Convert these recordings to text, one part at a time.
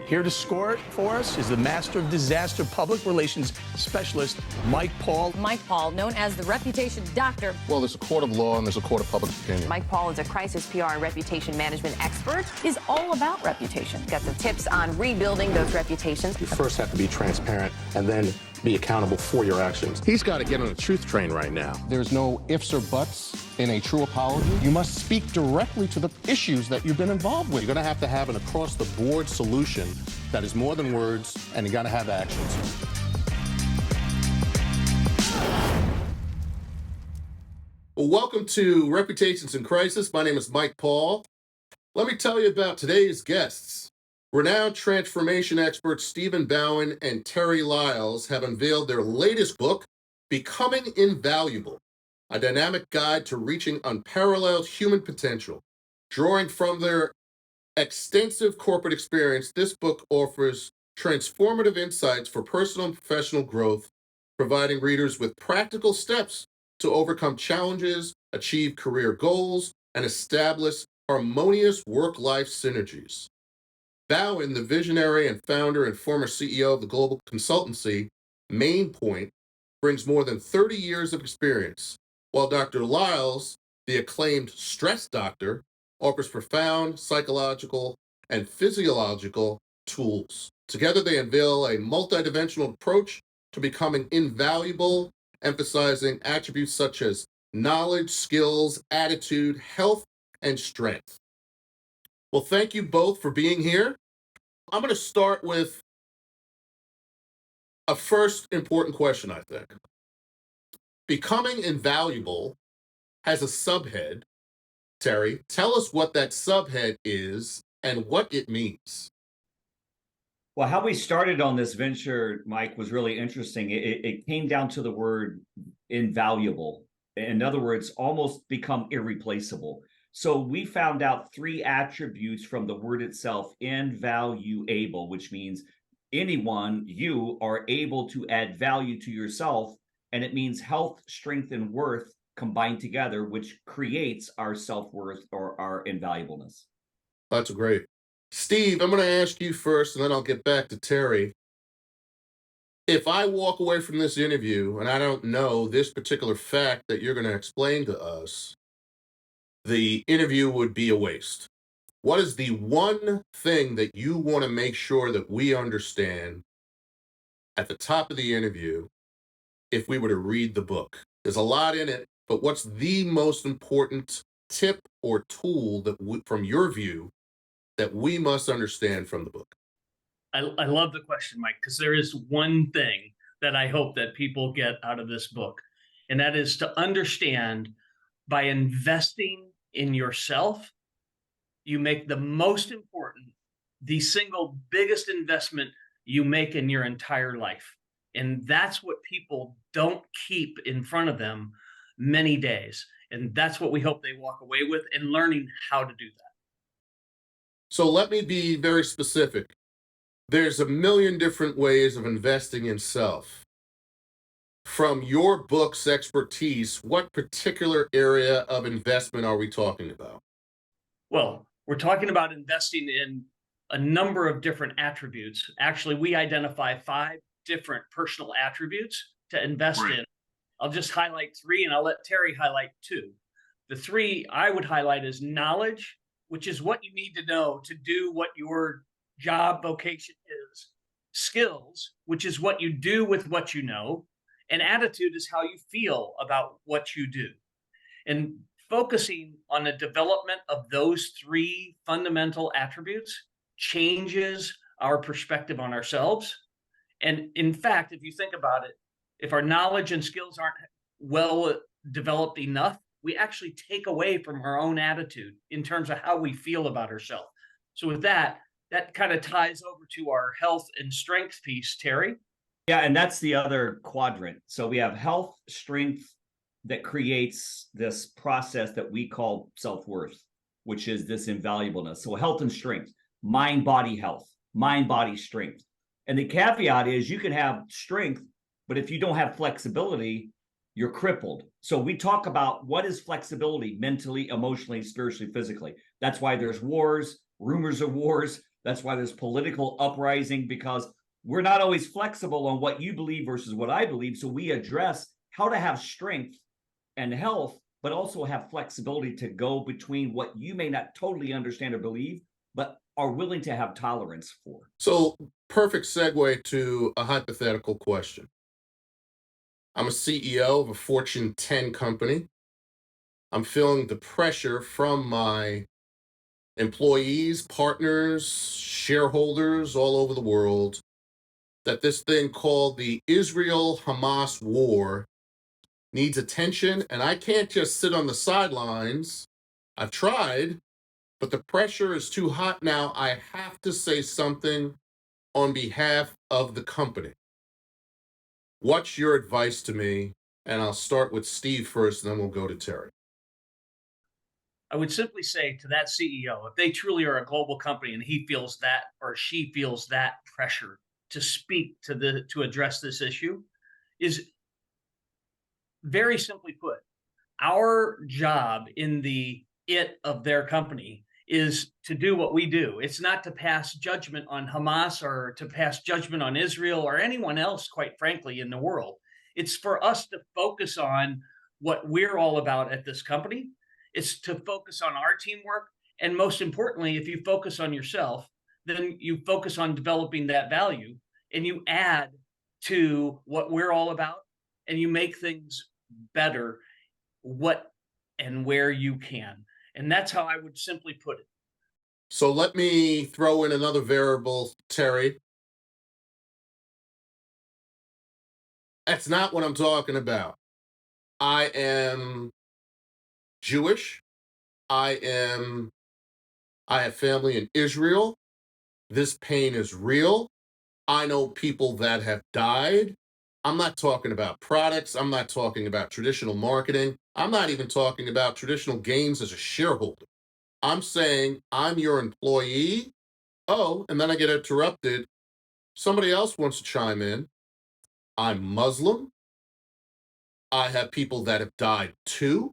Here to score it for us is the Master of Disaster Public Relations Specialist, Mike Paul. Mike Paul, known as the Reputation Doctor. Well, there's a court of law and there's a court of public opinion. Mike Paul is a crisis PR and reputation management expert. Is all about reputation. Got some tips on rebuilding those reputations. You first have to be transparent and then be accountable for your actions. He's got to get on the truth train right now. There's no ifs or buts in a true apology. You must speak directly to the issues that you've been involved with. You're going to have an across-the-board solution that is more than words, and you got to have actions. Well, welcome to Reputations in Crisis. My name is Mike Paul. Let me tell you about today's guests. Renowned transformation experts Steven Bowen and Lyles have unveiled their latest book, Becoming Invaluable, a dynamic guide to reaching unparalleled human potential. Drawing from their extensive corporate experience, this book offers transformative insights for personal and professional growth, providing readers with practical steps to overcome challenges, achieve career goals, and establish harmonious work-life synergies. Bowen, the visionary and founder and former CEO of the global consultancy, Maine Pointe, brings more than 30 years of experience, while Dr. Lyles, the acclaimed stress doctor, offers profound psychological and physiological tools. Together, they unveil a multidimensional approach to becoming invaluable, emphasizing attributes such as knowledge, skills, attitude, health, and strength. Well, thank you both for being here. I'm going to start with a first important question, I think. Becoming Invaluable has a subhead. Terry, tell us what that subhead is and what it means. Well, how we started on this venture, Mike, was really interesting. It came down to the word invaluable. In other words, almost become irreplaceable. So we found out 3 attributes from the word itself, invaluable, which means anyone, you are able to add value to yourself. And it means health, strength, and worth combined together, which creates our self-worth or our invaluableness. That's great. Steve, I'm going to ask you first, and then I'll get back to Terry. If I walk away from this interview and I don't know this particular fact that you're going to explain to us, the interview would be a waste. What is the one thing that you want to make sure that we understand at the top of the interview if we were to read the book? There's a lot in it, but what's the most important tip or tool that from your view that we must understand from the book? I love the question, Mike, because there is one thing that I hope that people get out of this book, and that is to understand by investing in yourself, you make the most important, the single biggest investment you make in your entire life. And that's what people don't keep in front of them many days. And that's what we hope they walk away with, and learning how to do that. So let me be very specific. There's a million different ways of investing in self. From your book's expertise, what particular area of investment are we talking about? Well, we're talking about investing in a number of different attributes. Actually, we identify 5 different personal attributes to invest in. I'll just highlight 3, and I'll let Terry highlight 2. The 3 I would highlight is knowledge, which is what you need to know to do what your job vocation is. Skills, which is what you do with what you know. And attitude is how you feel about what you do. And focusing on the development of those 3 fundamental attributes changes our perspective on ourselves. And in fact, if you think about it, if our knowledge and skills aren't well developed enough, we actually take away from our own attitude in terms of how we feel about ourselves. So with that kind of ties over to our health and strength piece, Terry. Yeah, and that's the other quadrant. So we have health, strength that creates this process that we call self-worth, which is this invaluableness. So health and strength, mind, body, health, mind, body, strength. And the caveat is you can have strength, but if you don't have flexibility, you're crippled. So we talk about what is flexibility mentally, emotionally, spiritually, physically. That's why there's wars, rumors of wars, That's why there's political uprising, because we're not always flexible on what you believe versus what I believe. So we address how to have strength and health, but also have flexibility to go between what you may not totally understand or believe, but are willing to have tolerance for. So, perfect segue to a hypothetical question. I'm a CEO of a Fortune 10 company. I'm feeling the pressure from my employees, partners, shareholders all over the world that this thing called the Israel-Hamas war needs attention, and I can't just sit on the sidelines. I've tried, but the pressure is too hot now. I have to say something on behalf of the company. What's your advice to me? And I'll start with Steve first, and then we'll go to Terry. I would simply say to that CEO, if they truly are a global company and he feels that or she feels that pressure to speak to address this issue, is very simply put, our job in the of their company is to do what we do. It's not to pass judgment on Hamas or to pass judgment on Israel or anyone else, quite frankly, in the world. It's for us to focus on what we're all about at this company. It's to focus on our teamwork. And most importantly, if you focus on yourself, then you focus on developing that value and you add to what we're all about and you make things better what and where you can. And that's how I would simply put it. So let me throw in another variable, Terry. That's not what I'm talking about. I am Jewish. I have family in Israel. This pain is real. I know people that have died. I'm not talking about products. I'm not talking about traditional marketing. I'm not even talking about traditional gains as a shareholder. I'm saying I'm your employee. Oh, and then I get interrupted. Somebody else wants to chime in. I'm Muslim. I have people that have died too.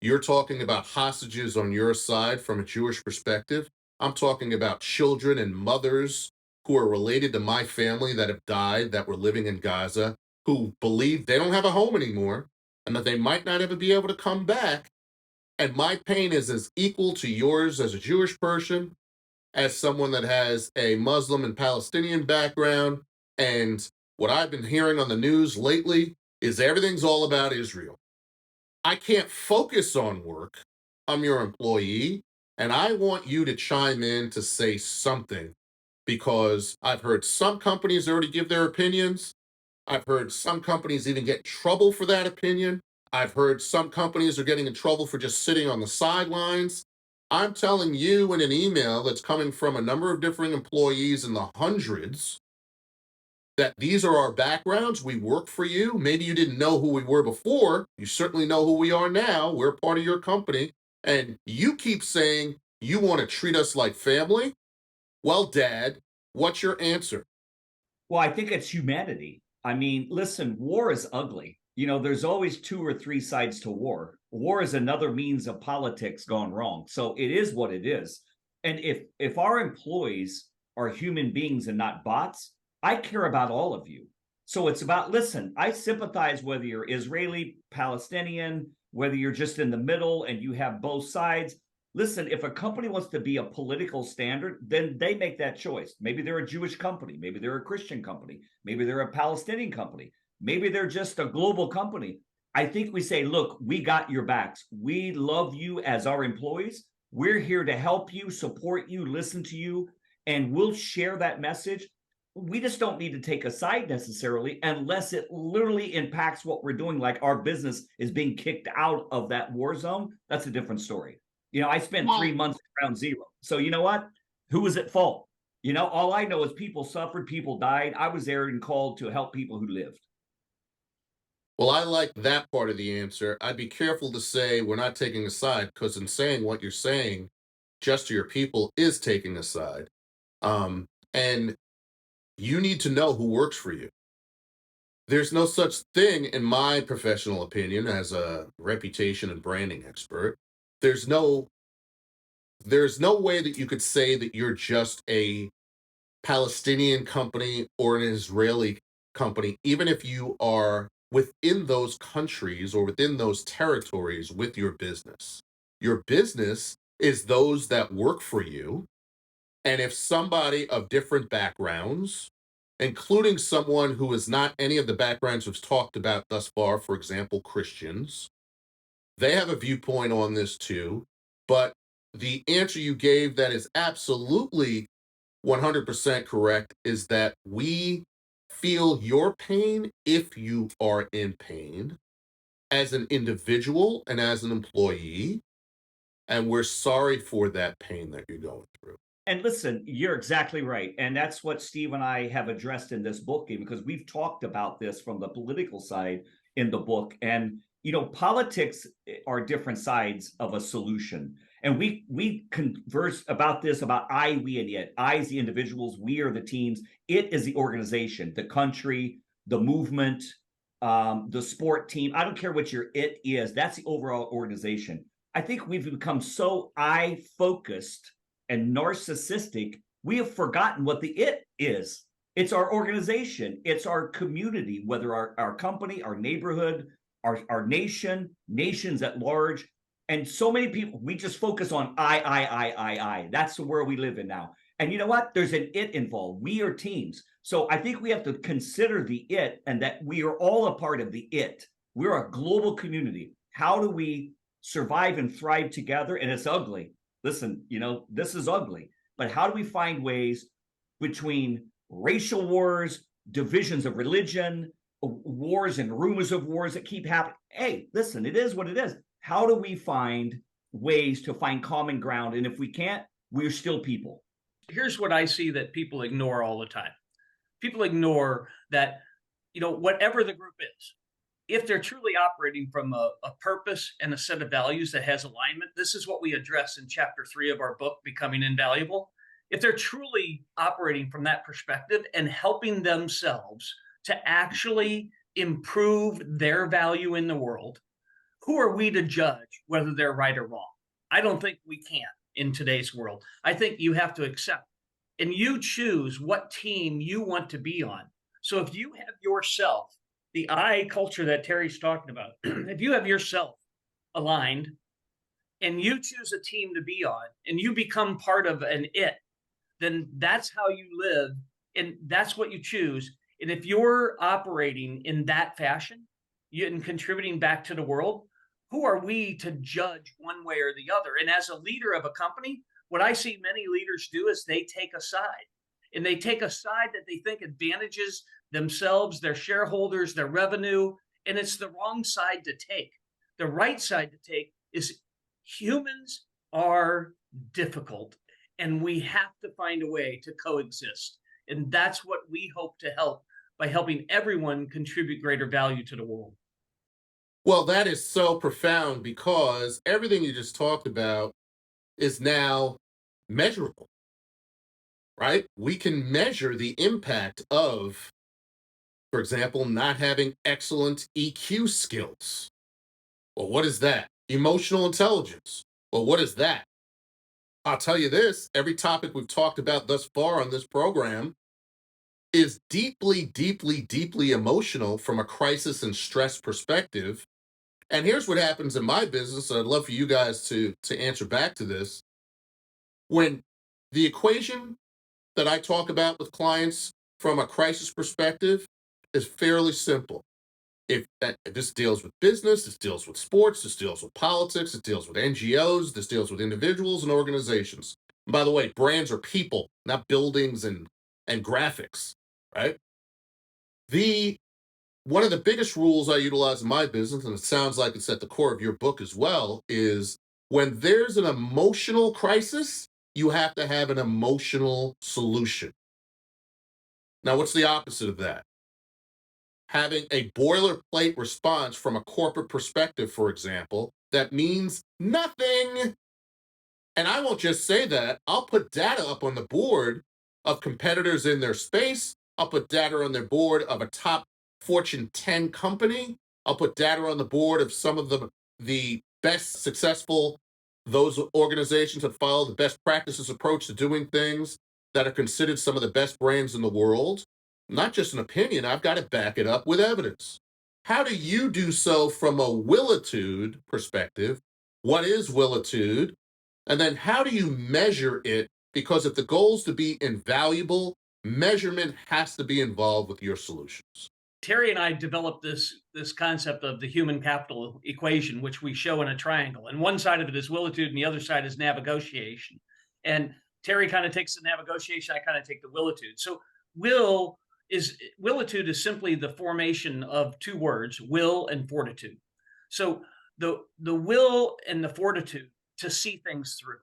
You're talking about hostages on your side from a Jewish perspective. I'm talking about children and mothers who are related to my family that have died, that were living in Gaza, who believe they don't have a home anymore and that they might not ever be able to come back. And my pain is as equal to yours as a Jewish person, as someone that has a Muslim and Palestinian background. And what I've been hearing on the news lately is everything's all about Israel. I can't focus on work. I'm your employee, and I want you to chime in to say something, because I've heard some companies already give their opinions. I've heard some companies even get in trouble for that opinion. I've heard some companies are getting in trouble for just sitting on the sidelines. I'm telling you in an email that's coming from a number of different employees in the hundreds that these are our backgrounds. We work for you. Maybe you didn't know who we were before. You certainly know who we are now. We're part of your company. And you keep saying you want to treat us like family. Well, Dad, what's your answer? Well, I think it's humanity. I mean, listen, war is ugly. You know, there's always 2 or 3 sides to war. War is another means of politics gone wrong. So it is what it is. And if our employees are human beings and not bots, I care about all of you. So it's about, listen, I sympathize whether you're Israeli, Palestinian, whether you're just in the middle and you have both sides. Listen, if a company wants to be a political standard, then they make that choice. Maybe they're a Jewish company. Maybe they're a Christian company. Maybe they're a Palestinian company. Maybe they're just a global company. I think we say, look, we got your backs. We love you as our employees. We're here to help you, support you, listen to you, and we'll share that message. We just don't need to take a side necessarily unless it literally impacts what we're doing, like our business is being kicked out of that war zone. That's a different story. You know, I spent 3 months at ground zero. So you know what? Who was at fault? You know, all I know is people suffered, people died. I was there and called to help people who lived. Well, I like that part of the answer. I'd be careful to say we're not taking a side, because in saying what you're saying, just to your people is taking a side. And you need to know who works for you. There's no such thing, in my professional opinion, as a reputation and branding expert. There's no there's no way that you could say that you're just a Palestinian company or an Israeli company, even if you are within those countries or within those territories with your business. Your business is those that work for you. And if somebody of different backgrounds, including someone who is not any of the backgrounds we've talked about thus far, for example, Christians, they have a viewpoint on this too. But the answer you gave that is absolutely 100% correct is that we feel your pain if you are in pain as an individual and as an employee. And we're sorry for that pain that you're going through. And listen, you're exactly right. And that's what Steve and I have addressed in this book, because we've talked about this from the political side in the book. And, politics are different sides of a solution. And we converse about this, about I, we, and it. I is the individuals, we are the teams, it is the organization, the country, the movement, the sport team. I don't care what your it is. That's the overall organization. I think we've become so I focused and narcissistic, we have forgotten what the it is. It's our organization. It's our community, whether our company, our neighborhood, our nation, nations at large. And so many people, we just focus on I. That's the world we live in now. And you know what? There's an it involved. We are teams. So I think we have to consider the it and that we are all a part of the it. We're a global community. How do we survive and thrive together? And it's ugly. Listen, this is ugly. But how do we find ways between racial wars, divisions of religion, wars and rumors of wars that keep happening? Hey, listen, it is what it is. How do we find ways to find common ground? And if we can't, we're still people. Here's what I see that people ignore all the time. People ignore that, whatever the group is, if they're truly operating from a purpose and a set of values that has alignment, this is what we address in chapter 3 of our book, Becoming Invaluable. If they're truly operating from that perspective and helping themselves to actually improve their value in the world, who are we to judge whether they're right or wrong? I don't think we can in today's world. I think you have to accept and you choose what team you want to be on. So if you have yourself, the I culture that Terry's talking about, if you have yourself aligned and you choose a team to be on and you become part of an it, then that's how you live and that's what you choose. And if you're operating in that fashion and contributing back to the world, who are we to judge one way or the other? And as a leader of a company, what I see many leaders do is they take a side. And they take a side that they think advantages themselves, their shareholders, their revenue, and it's the wrong side to take. The right side to take is humans are difficult, and we have to find a way to coexist. And that's what we hope to help by helping everyone contribute greater value to the world. Well, that is so profound because everything you just talked about is now measurable, right? We can measure the impact of, for example, not having excellent EQ skills. Well, what is that? Emotional intelligence. Well, what is that? I'll tell you this, every topic we've talked about thus far on this program is deeply, deeply, deeply emotional from a crisis and stress perspective. And here's what happens in my business. I'd love for you guys to answer back to this. When the equation that I talk about with clients from a crisis perspective is fairly simple. If this deals with business, this deals with sports, this deals with politics, it deals with NGOs, this deals with individuals and organizations. And by the way, brands are people, not buildings and graphics, right? One of the biggest rules I utilize in my business, and it sounds like it's at the core of your book as well, is when there's an emotional crisis, you have to have an emotional solution. Now, what's the opposite of that? Having a boilerplate response from a corporate perspective, for example, that means nothing. And I won't just say that. I'll put data up on the board of competitors in their space. I'll put data on their board of a top Fortune 10 company. I'll put data on the board of some of the best successful those organizations that follow the best practices approach to doing things that are considered some of the best brands in the world. Not just an opinion, I've got to back it up with evidence. How do you do so from a Willitude perspective? What is Willitude? And then how do you measure it? Because if the goal is to be invaluable, measurement has to be involved with your solutions. Terry and I developed this concept of the human capital equation, which we show in a triangle. And one side of it is Willitude, and the other side is navigation. And Terry kind of takes the navigation, I kind of take the Willitude. So Willitude is simply the formation of two words, will and fortitude. So the will and the fortitude to see things through,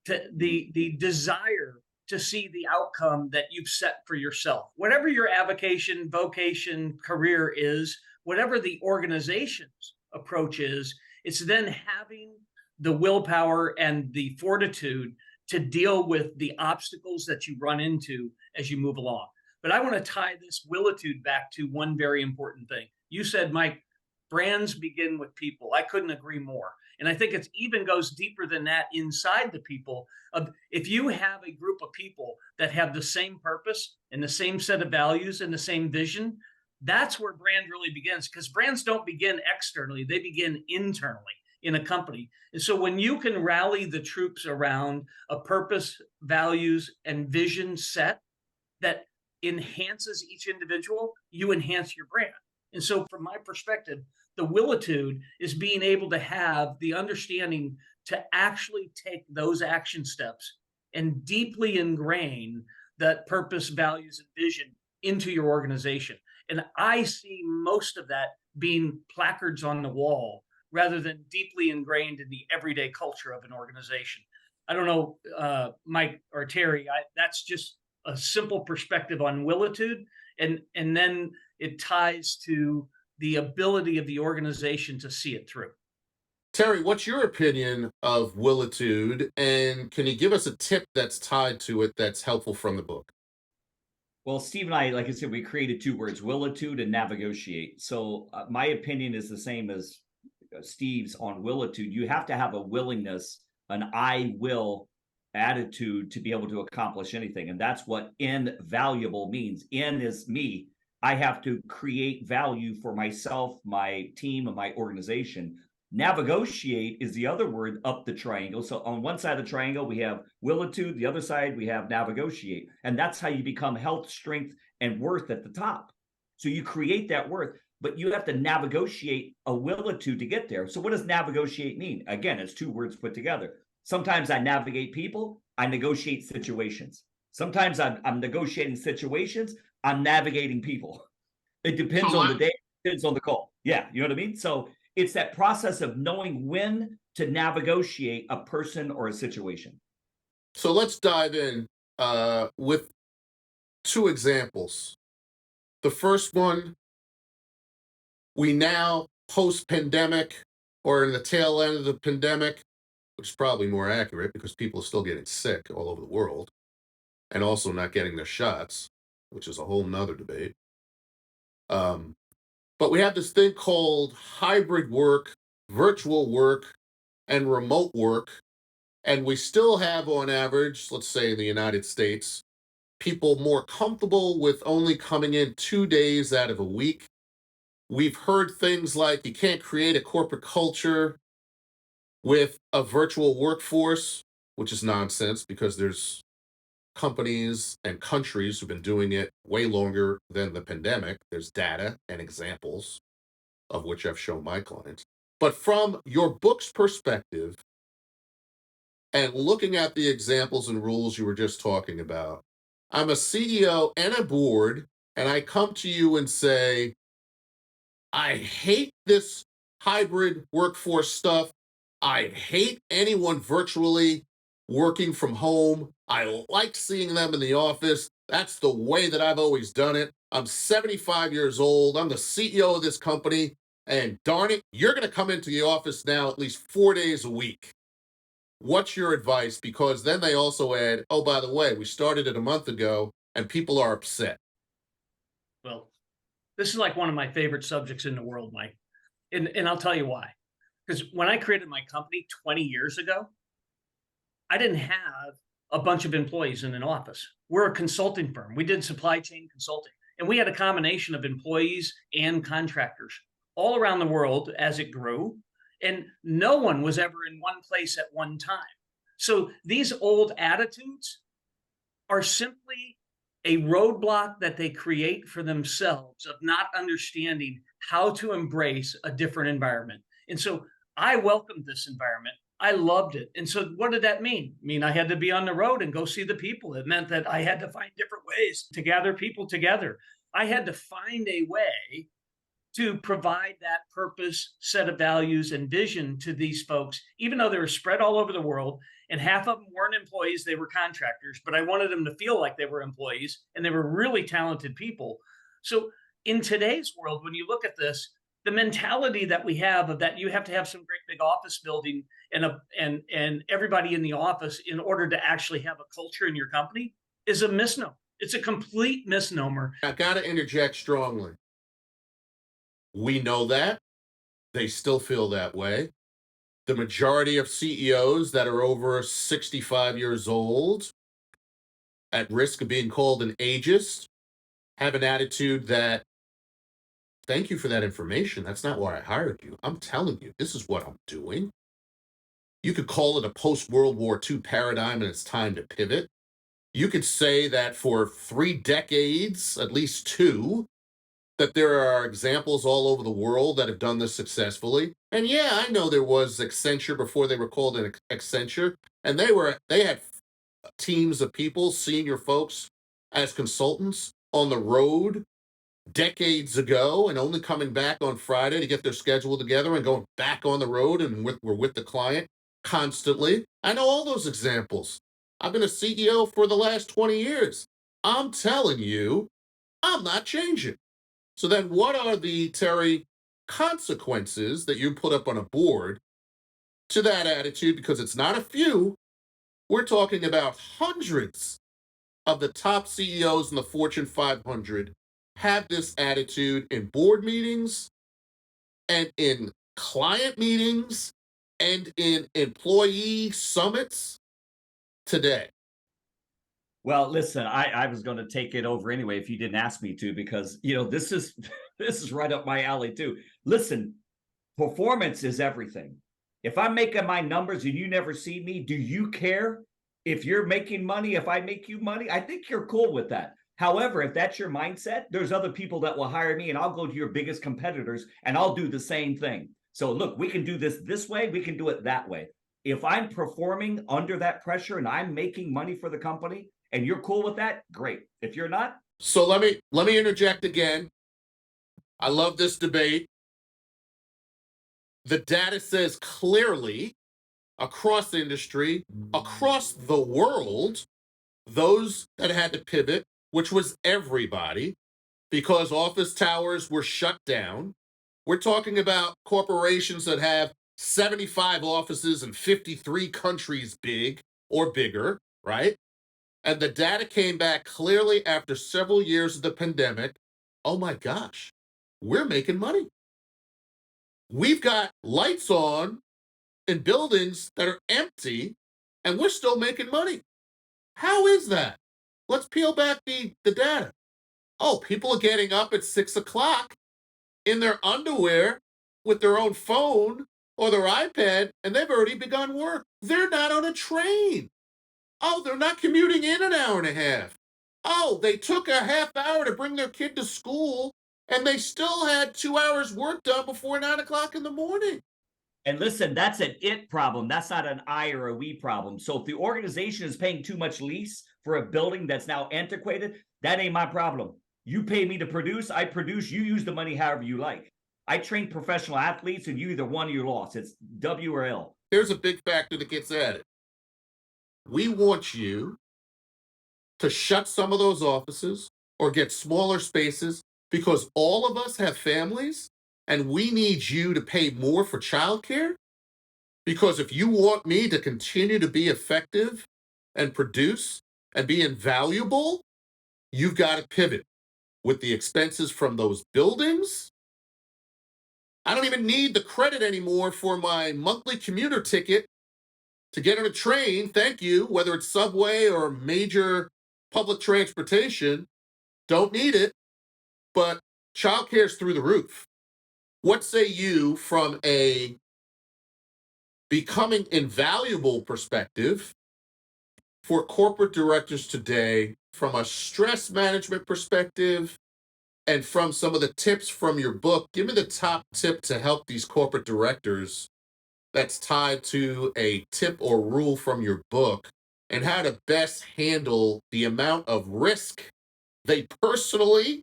to the desire to see the outcome that you've set for yourself. Whatever your avocation, vocation, career is, whatever the organization's approach is, it's then having the willpower and the fortitude to deal with the obstacles that you run into as you move along. But I want to tie this Willitude back to one very important thing. You said, Mike, brands begin with people. I couldn't agree more. And I think it even goes deeper than that inside the people. If you have a group of people that have the same purpose and the same set of values and the same vision, that's where brand really begins, because brands don't begin externally, they begin internally in a company. And so when you can rally the troops around a purpose, values, and vision set that enhances each individual, you enhance your brand. And so from my perspective, the Willitude is being able to have the understanding to actually take those action steps and deeply ingrain that purpose, values, and vision into your organization. And I see most of that being placards on the wall rather than deeply ingrained in the everyday culture of an organization. I don't know, Mike or Terry, that's just a simple perspective on Willitude. And then it ties to the ability of the organization to see it through. Terry, what's your opinion of Willitude? And can you give us a tip that's tied to it that's helpful from the book? Well, Steve and I, like I said, we created two words, Willitude and Naviate. So my opinion is the same as Steve's on Willitude. You have to have a willingness, an I will attitude to be able to accomplish anything. And that's what invaluable means. In is me. I have to create value for myself, my team, and my organization. Navigate is the other word up the triangle. So on one side of the triangle, we have Willitude. The other side, we have navigate. And that's how you become health, strength, and worth at the top. So you create that worth, but you have to navigate a Willitude to get there. So what does navigate mean? Again, it's two words put together. Sometimes I navigate people, I negotiate situations. Sometimes I'm negotiating situations, I'm navigating people. It depends on the day, it depends on the call. Yeah, you know what I mean? So it's that process of knowing when to navigate a person or a situation. So let's dive in with two examples. The first one, we now post-pandemic or in the tail end of the pandemic, which is probably more accurate because people are still getting sick all over the world and also not getting their shots, which is a whole nother debate. But we have this thing called hybrid work, virtual work, and remote work. And we still have, on average, let's say in the United States, people more comfortable with only coming in 2 days out of a week. We've heard things like you can't create a corporate culture with a virtual workforce, which is nonsense because there's companies and countries who've been doing it way longer than the pandemic. There's data and examples of which I've shown my clients. But from your book's perspective, and looking at the examples and rules you were just talking about, I'm a CEO and a board, and I come to you and say, I hate this hybrid workforce stuff. I hate anyone virtually working from home. I like seeing them in the office. That's the way that I've always done it. I'm 75 years old. I'm the CEO of this company. And darn it, you're going to come into the office now at least 4 days a week. What's your advice? Because then they also add, oh, by the way, we started it a month ago and people are upset. Well, this is like one of my favorite subjects in the world, Mike. And I'll tell you why. Because when I created my company 20 years ago, I didn't have a bunch of employees in an office. We're a consulting firm. We did supply chain consulting, and we had a combination of employees and contractors all around the world as it grew. And no one was ever in one place at one time. So these old attitudes are simply a roadblock that they create for themselves of not understanding how to embrace a different environment. And so I welcomed this environment. I loved it. And so what did that mean? I mean, I had to be on the road and go see the people. It meant that I had to find different ways to gather people together. I had to find a way to provide that purpose, set of values, and vision to these folks, even though they were spread all over the world. And half of them weren't employees, they were contractors, but I wanted them to feel like they were employees and they were really talented people. So in today's world, when you look at this, the mentality that we have of that you have to have some great big office building and everybody in the office in order to actually have a culture in your company is a misnomer. It's a complete misnomer. I got to interject strongly. We know that. They still feel that way. The majority of CEOs that are over 65 years old, at risk of being called an ageist, have an attitude that, thank you for that information. That's not why I hired you. I'm telling you, this is what I'm doing. You could call it a post-World War II paradigm and it's time to pivot. You could say that for 3 decades, at least 2, that there are examples all over the world that have done this successfully. And yeah, I know there was Accenture before they were called an Accenture, and they had teams of people, senior folks, as consultants on the road decades ago, and only coming back on Friday to get their schedule together and going back on the road, and we're with the client constantly. I know all those examples. I've been a CEO for the last 20 years. I'm telling you, I'm not changing. So then what are the, Terry, consequences that you put up on a board to that attitude? Because it's not a few. We're talking about hundreds of the top CEOs in the Fortune 500 have this attitude in board meetings and in client meetings and in employee summits today. Well, listen, I was going to take it over anyway if you didn't ask me to, because this is this is right up my alley too. Listen, performance is everything. If I'm making my numbers and you never see me, do you care if you're making money, if I make you money? I think you're cool with that. However, if that's your mindset, there's other people that will hire me and I'll go to your biggest competitors and I'll do the same thing. So look, we can do this way, we can do it that way. If I'm performing under that pressure and I'm making money for the company and you're cool with that, great. If you're not. So let me interject again. I love this debate. The data says clearly across the industry, across the world, those that had to pivot, which was everybody, because office towers were shut down. We're talking about corporations that have 75 offices in 53 countries big or bigger, right? And the data came back clearly after several years of the pandemic. Oh my gosh, we're making money. We've got lights on in buildings that are empty, and we're still making money. How is that? Let's peel back the data. Oh, people are getting up at 6 o'clock in their underwear with their own phone or their iPad, and they've already begun work. They're not on a train. Oh, they're not commuting in an hour and a half. Oh, they took a half hour to bring their kid to school, and they still had 2 hours work done before 9 o'clock in the morning. And listen, that's an it problem. That's not an I or a we problem. So if the organization is paying too much lease for a building that's now antiquated, that ain't my problem. You pay me to produce, I produce, you use the money however you like. I train professional athletes and you either won or you lost. It's W or L. Here's a big factor that gets added. We want you to shut some of those offices or get smaller spaces because all of us have families and we need you to pay more for childcare. Because if you want me to continue to be effective and produce and be invaluable, you've got to pivot with the expenses from those buildings. I don't even need the credit anymore for my monthly commuter ticket to get on a train, thank you, whether it's subway or major public transportation, don't need it, but childcare is through the roof. What say you from a becoming invaluable perspective for corporate directors today, from a stress management perspective, and from some of the tips from your book? Give me the top tip to help these corporate directors that's tied to a tip or rule from your book, and how to best handle the amount of risk they personally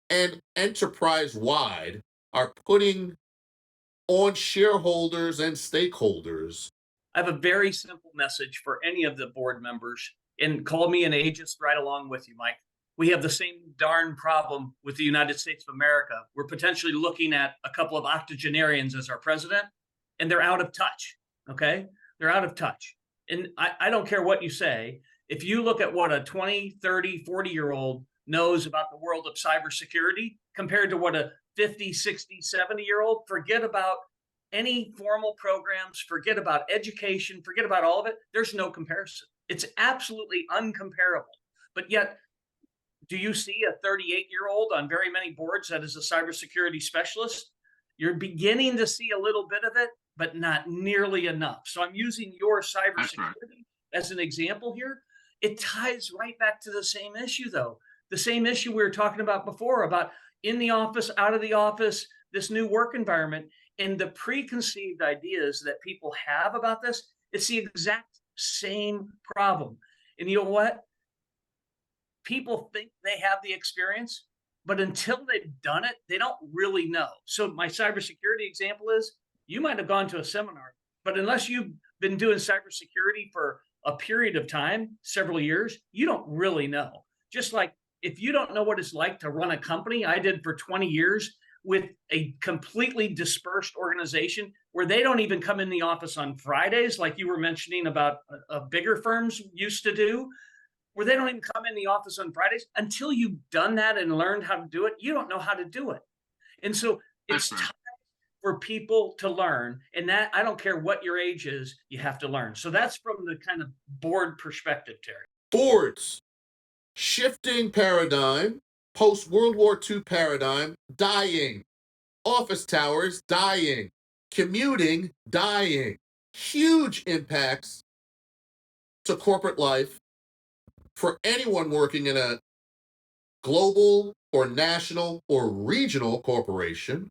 and enterprise-wide are putting on shareholders and stakeholders. I have a very simple message for any of the board members, and call me an ageist right along with you, Mike. We have the same darn problem with the United States of America. We're potentially looking at a couple of octogenarians as our president, and they're out of touch, okay? They're out of touch. And I don't care what you say. If you look at what a 20, 30, 40-year-old knows about the world of cybersecurity compared to what a 50, 60, 70-year-old, forget about any formal programs, forget about education, forget about all of it. There's no comparison. It's absolutely uncomparable. But yet, do you see a 38-year-old on very many boards that is a cybersecurity specialist? You're beginning to see a little bit of it, but not nearly enough. So I'm using your cybersecurity as an example here. It ties right back to the same issue, though. The same issue we were talking about before, about in the office, out of the office, this new work environment, and the preconceived ideas that people have about this. It's the exact same problem. And you know what? People think they have the experience, but until they've done it, they don't really know. So my cybersecurity example is, you might have gone to a seminar, but unless you've been doing cybersecurity for a period of time, several years, you don't really know. Just like if you don't know what it's like to run a company, I did for 20 years with a completely dispersed organization where they don't even come in the office on Fridays, like you were mentioning about bigger firms used to do, where they don't even come in the office on Fridays. Until you've done that and learned how to do it, you don't know how to do it. And so it's time for people to learn. And that, I don't care what your age is, you have to learn. So that's from the kind of board perspective, Terry. Boards, shifting paradigm, post-World War II paradigm, dying. Office towers, dying. Commuting, dying. Huge impacts to corporate life for anyone working in a global or national or regional corporation.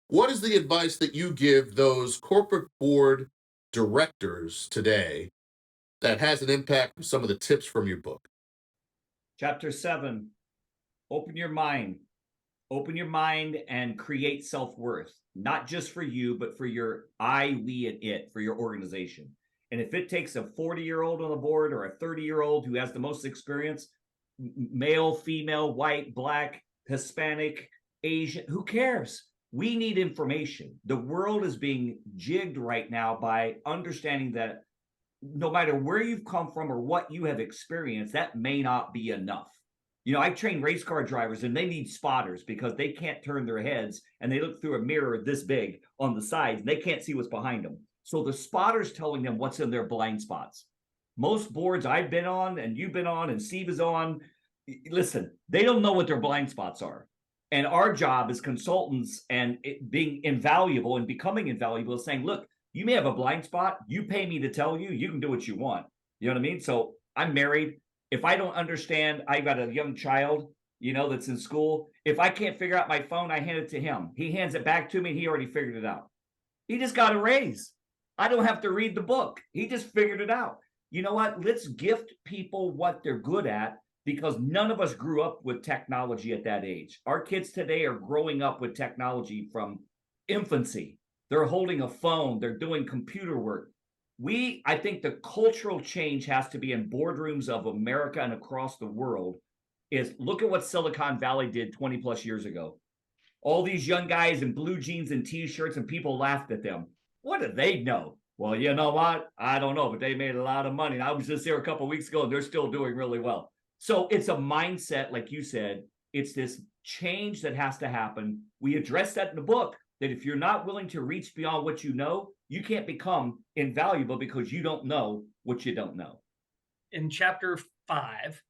What is the advice that you give those corporate board directors today that has an impact from some of the tips from your book? Chapter 7, open your mind. Open your mind and create self-worth, not just for you, but for your I, we, and it, for your organization. And if it takes a 40-year-old on the board or a 30-year-old who has the most experience, male, female, white, black, Hispanic, Asian, who cares? We need information. The world is being jigged right now by understanding that no matter where you've come from or what you have experienced, that may not be enough. You know, I train race car drivers and they need spotters because they can't turn their heads and they look through a mirror this big on the sides and they can't see what's behind them. So the spotter's telling them what's in their blind spots. Most boards I've been on and you've been on and Steve is on, listen, they don't know what their blind spots are. And our job as consultants and being invaluable and becoming invaluable is saying, look, you may have a blind spot. You pay me to tell you, you can do what you want. You know what I mean? So I'm married. If I don't understand, I've got a young child, you know, that's in school. If I can't figure out my phone, I hand it to him. He hands it back to me. He already figured it out. He just got a raise. I don't have to read the book. He just figured it out. You know what? Let's gift people what they're good at, because none of us grew up with technology at that age. Our kids today are growing up with technology from infancy. They're holding a phone. They're doing computer work. I think the cultural change has to be in boardrooms of America and across the world is look at what Silicon Valley did 20 plus years ago. All these young guys in blue jeans and t-shirts and people laughed at them. What do they know? Well, you know what? I don't know, but they made a lot of money. And I was just there a couple of weeks ago and they're still doing really well. So it's a mindset, like you said, it's this change that has to happen. We address that in the book. that if you're not willing to reach beyond what you know, you can't become invaluable because you don't know what you don't know. In chapter 5,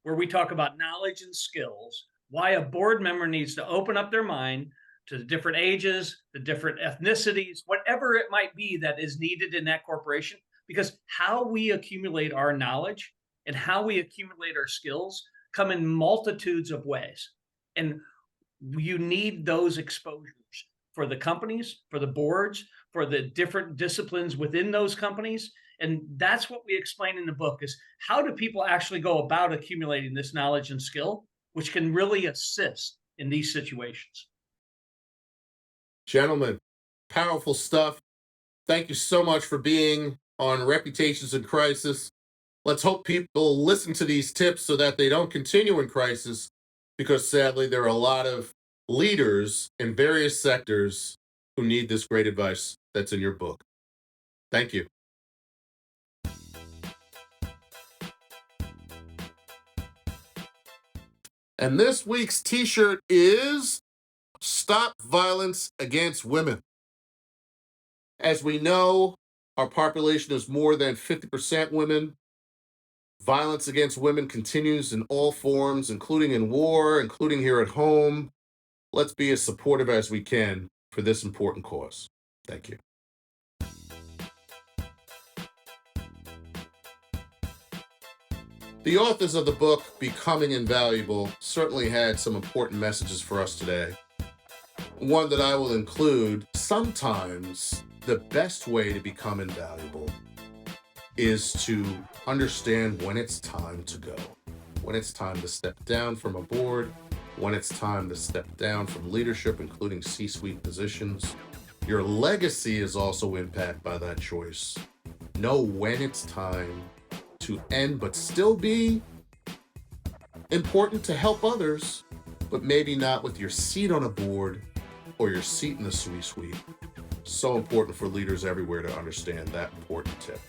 where we talk about knowledge and skills, why a board member needs to open up their mind to the different ages, the different ethnicities, whatever it might be that is needed in that corporation, because how we accumulate our knowledge and how we accumulate our skills come in multitudes of ways. And you need those exposures for the companies, for the boards, for the different disciplines within those companies. And that's what we explain in the book is how do people actually go about accumulating this knowledge and skill, which can really assist in these situations. Gentlemen, powerful stuff. Thank you so much for being on Reputations in Crisis. Let's hope people listen to these tips so that they don't continue in crisis, because sadly, there are a lot of leaders in various sectors who need this great advice that's in your book. Thank you. And this week's t-shirt is Stop Violence Against Women. As we know, our population is more than 50% women. Violence against women continues in all forms, including in war, including here at home. Let's be as supportive as we can for this important cause. Thank you. The authors of the book, Becoming Invaluable, certainly had some important messages for us today. One that I will include: sometimes the best way to become invaluable is to understand when it's time to go, when it's time to step down from a board, when it's time to step down from leadership, including C-suite positions. Your legacy is also impacted by that choice. Know when it's time to end, but still be important to help others, but maybe not with your seat on a board or your seat in the C-suite. So important for leaders everywhere to understand that important tip.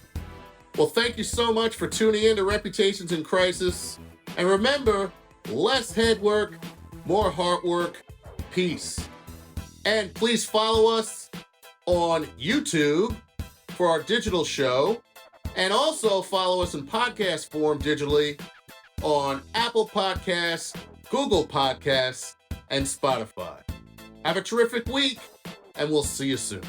Well, thank you so much for tuning in to Reputations in Crisis. And remember, less head work, more heart work, peace. And please follow us on YouTube for our digital show. And also follow us in podcast form digitally on Apple Podcasts, Google Podcasts, and Spotify. Have a terrific week, and we'll see you soon.